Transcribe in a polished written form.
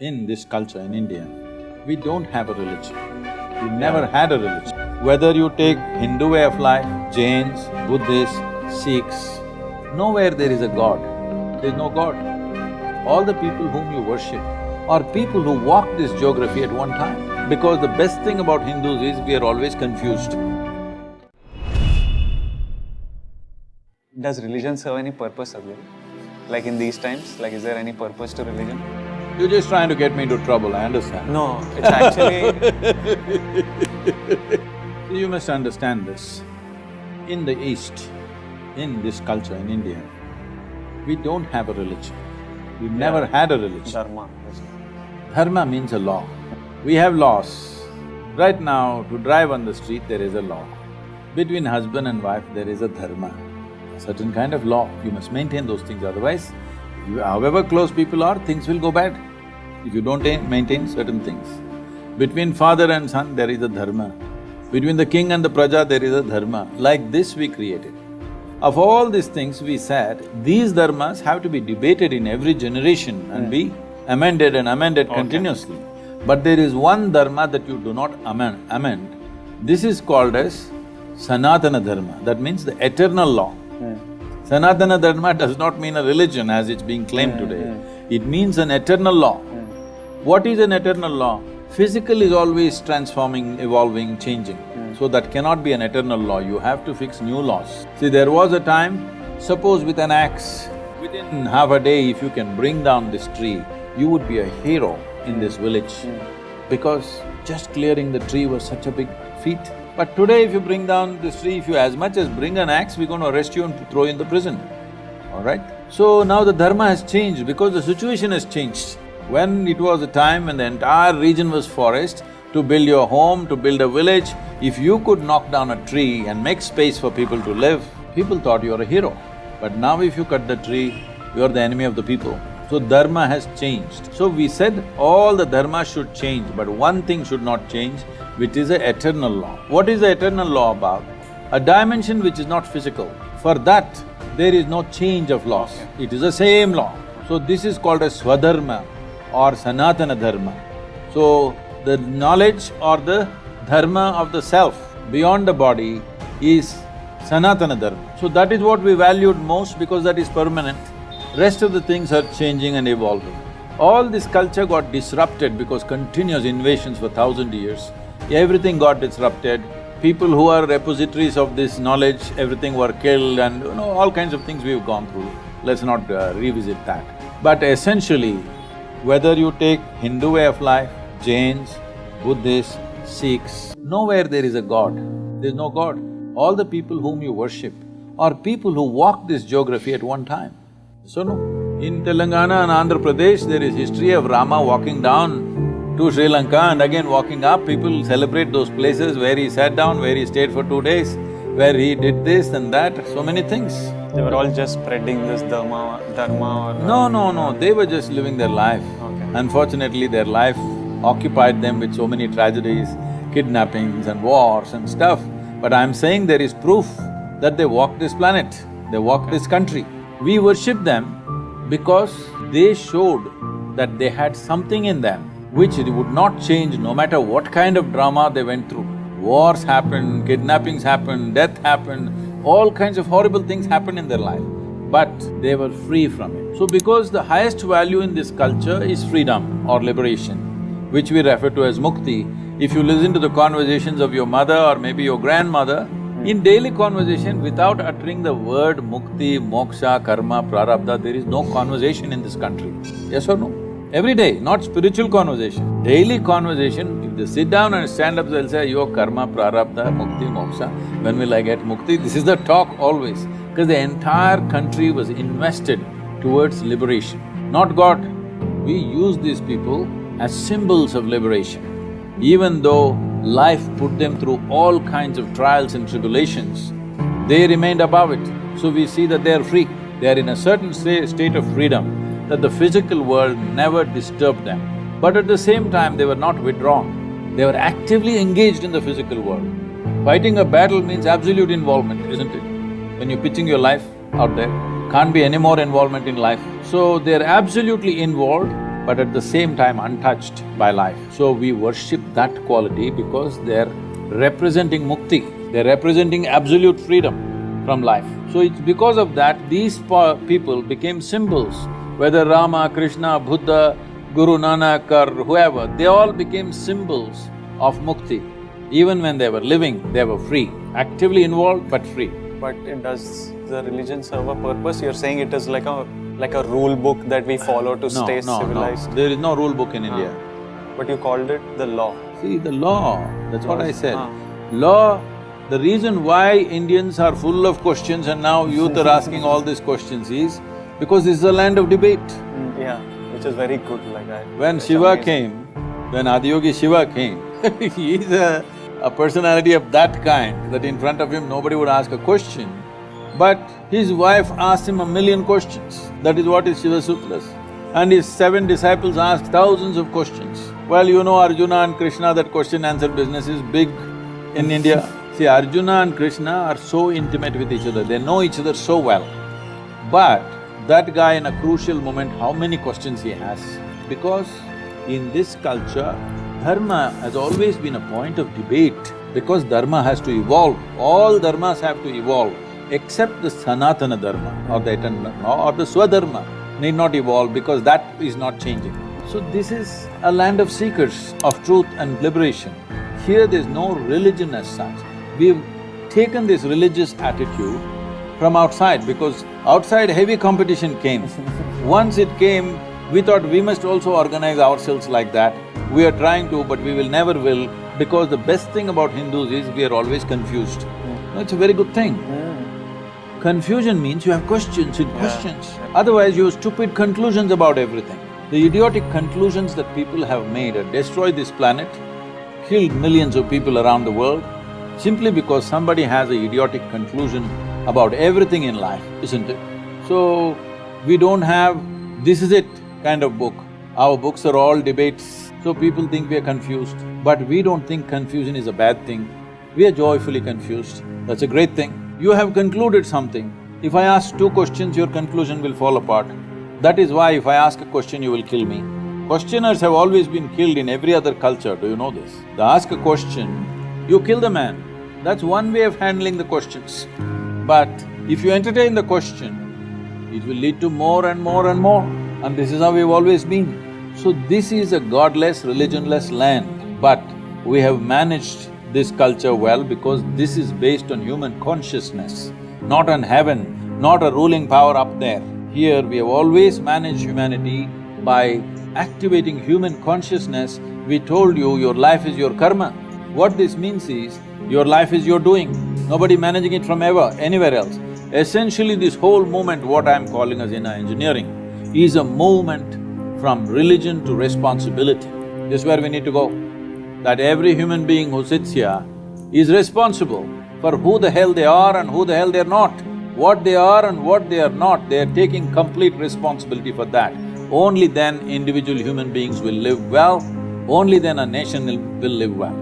in this culture in India, we don't have a religion. We never had a religion. Whether you take Hindu way of life, Jains, Buddhists, Sikhs, nowhere there is a God. There's no God. All the people whom you worship are people who walked this geography at one time. Because the best thing about Hindus is we are always confused. Does religion serve any purpose, Sadhguru? Like in these times, like is there any purpose to religion? You're just trying to get me into trouble, I understand. No, it's actually… You must understand this. In the East, in this culture in India, we don't have a religion. We never had a religion. Dharma. Dharma means a law. We have laws. Right now, to drive on the street, there is a law. Between husband and wife, there is a dharma, a certain kind of law. You must maintain those things, otherwise, however close people are, things will go bad if you don't maintain certain things. Between father and son, there is a dharma. Between the king and the praja, there is a dharma. Like this we created. Of all these things, we said, these dharmas have to be debated in every generation and be amended and amended continuously. But there is one dharma that you do not amend. This is called as Sanatana Dharma, that means the eternal law. Sanatana Dharma does not mean a religion as it's being claimed today. It means an eternal law. What is an eternal law? Physical is always transforming, evolving, changing. So that cannot be an eternal law, you have to fix new laws. See, there was a time, suppose with an axe, within half a day if you can bring down this tree, you would be a hero in this village. Because just clearing the tree was such a big feat. But today if you bring down this tree, if you as much as bring an axe, we're going to arrest you and throw you in the prison, all right? So now the dharma has changed because the situation has changed. When it was a time when the entire region was forest, to build your home, to build a village, if you could knock down a tree and make space for people to live, people thought you were a hero. But now if you cut the tree, you are the enemy of the people. So dharma has changed. So we said all the dharma should change, but one thing should not change, which is the eternal law. What is the eternal law about? A dimension which is not physical. For that, there is no change of laws. It is the same law. So this is called as Swadharma or Sanatana Dharma. So the knowledge or the dharma of the self beyond the body is Sanatana Dharma. So that is what we valued most because that is permanent. Rest of the things are changing and evolving. All this culture got disrupted because continuous invasions for 1,000 years. Everything got disrupted. People who are repositories of this knowledge, everything were killed and all kinds of things we've gone through. Let's not revisit that. But essentially, whether you take Hindu way of life, Jains, Buddhists, Sikhs, nowhere there is a God. There's no God. All the people whom you worship are people who walked this geography at one time. So no, in Telangana and Andhra Pradesh, there is history of Rama walking down to Sri Lanka and again walking up. People celebrate those places where he sat down, where he stayed for 2 days, where he did this and that, so many things. They were all just spreading this dharma or… No, they were just living their life. Unfortunately, their life occupied them with so many tragedies, kidnappings and wars and stuff. But I'm saying there is proof that they walked this planet, they walked this country. We worship them because they showed that they had something in them which would not change no matter what kind of drama they went through. Wars happened, kidnappings happened, death happened, all kinds of horrible things happened in their life, but they were free from it. So because the highest value in this culture is freedom or liberation, which we refer to as mukti. If you listen to the conversations of your mother or maybe your grandmother, in daily conversation, without uttering the word mukti, moksha, karma, prarabdha, there is no conversation in this country. Yes or no? Every day, not spiritual conversation. Daily conversation, if they sit down and stand up, they'll say, yo, karma, prarabdha, mukti, moksha. When will I get mukti? This is the talk always. Because the entire country was invested towards liberation, not God. We use these people as symbols of liberation. Even though life put them through all kinds of trials and tribulations, they remained above it. So we see that they are free. They are in a certain state of freedom, that the physical world never disturbed them. But at the same time, they were not withdrawn. They were actively engaged in the physical world. Fighting a battle means absolute involvement, isn't it? When you're pitching your life out there, can't be any more involvement in life. So they're absolutely involved but at the same time untouched by life. So we worship that quality because they're representing mukti, they're representing absolute freedom from life. So it's because of that these people became symbols, whether Rama, Krishna, Buddha, Guru Nanak or whoever, they all became symbols of mukti. Even when they were living, they were free, actively involved but free. But does the religion serve a purpose? You're saying it is like a rule book that we follow to stay civilized. No. There is no rule book in India. But you called it the law. See, the law, that's what I said. Law, the reason why Indians are full of questions and now youth are asking all these questions is because this is a land of debate. Yeah, which is very good, like that. When Shiva came, when Adiyogi Shiva came, he is a personality of that kind that in front of him nobody would ask a question. But his wife asked him 1,000,000 questions. That is what is Shiva Sutras. And his 7 disciples asked thousands of questions. Well, you know Arjuna and Krishna, that question-answer business is big in India. See, Arjuna and Krishna are so intimate with each other, they know each other so well. But that guy in a crucial moment, how many questions he has? Because in this culture, dharma has always been a point of debate because dharma has to evolve. All dharmas have to evolve except the Sanatana Dharma or the eternal or the Swadharma need not evolve because that is not changing. So this is a land of seekers of truth and liberation. Here there's no religion as such. We've taken this religious attitude from outside because outside heavy competition came. Once it came, we thought we must also organize ourselves like that. We are trying to, but we will never will because the best thing about Hindus is we are always confused. No, it's a very good thing. Confusion means you have questions in questions. Otherwise, you have stupid conclusions about everything. The idiotic conclusions that people have made have destroyed this planet, killed millions of people around the world, simply because somebody has an idiotic conclusion about everything in life, isn't it? So, we don't have this is it kind of book. Our books are all debates, so people think we are confused. But we don't think confusion is a bad thing. We are joyfully confused, that's a great thing. You have concluded something. If I ask 2 questions, your conclusion will fall apart. That is why if I ask a question, you will kill me. Questioners have always been killed in every other culture, do you know this? They ask a question, you kill the man. That's one way of handling the questions. But if you entertain the question, it will lead to more and more and more. And this is how we've always been. So this is a godless, religionless land. But we have managed this culture well because this is based on human consciousness, not on heaven, not a ruling power up there. Here we have always managed humanity by activating human consciousness. We told you your life is your karma. What this means is, your life is your doing, nobody managing it from anywhere else. Essentially this whole movement, what I'm calling as inner engineering, is a movement from religion to responsibility. This is where we need to go. That every human being who sits here is responsible for who the hell they are and who the hell they're not. What they are and what they are not, they're taking complete responsibility for that. Only then individual human beings will live well, only then a nation will live well.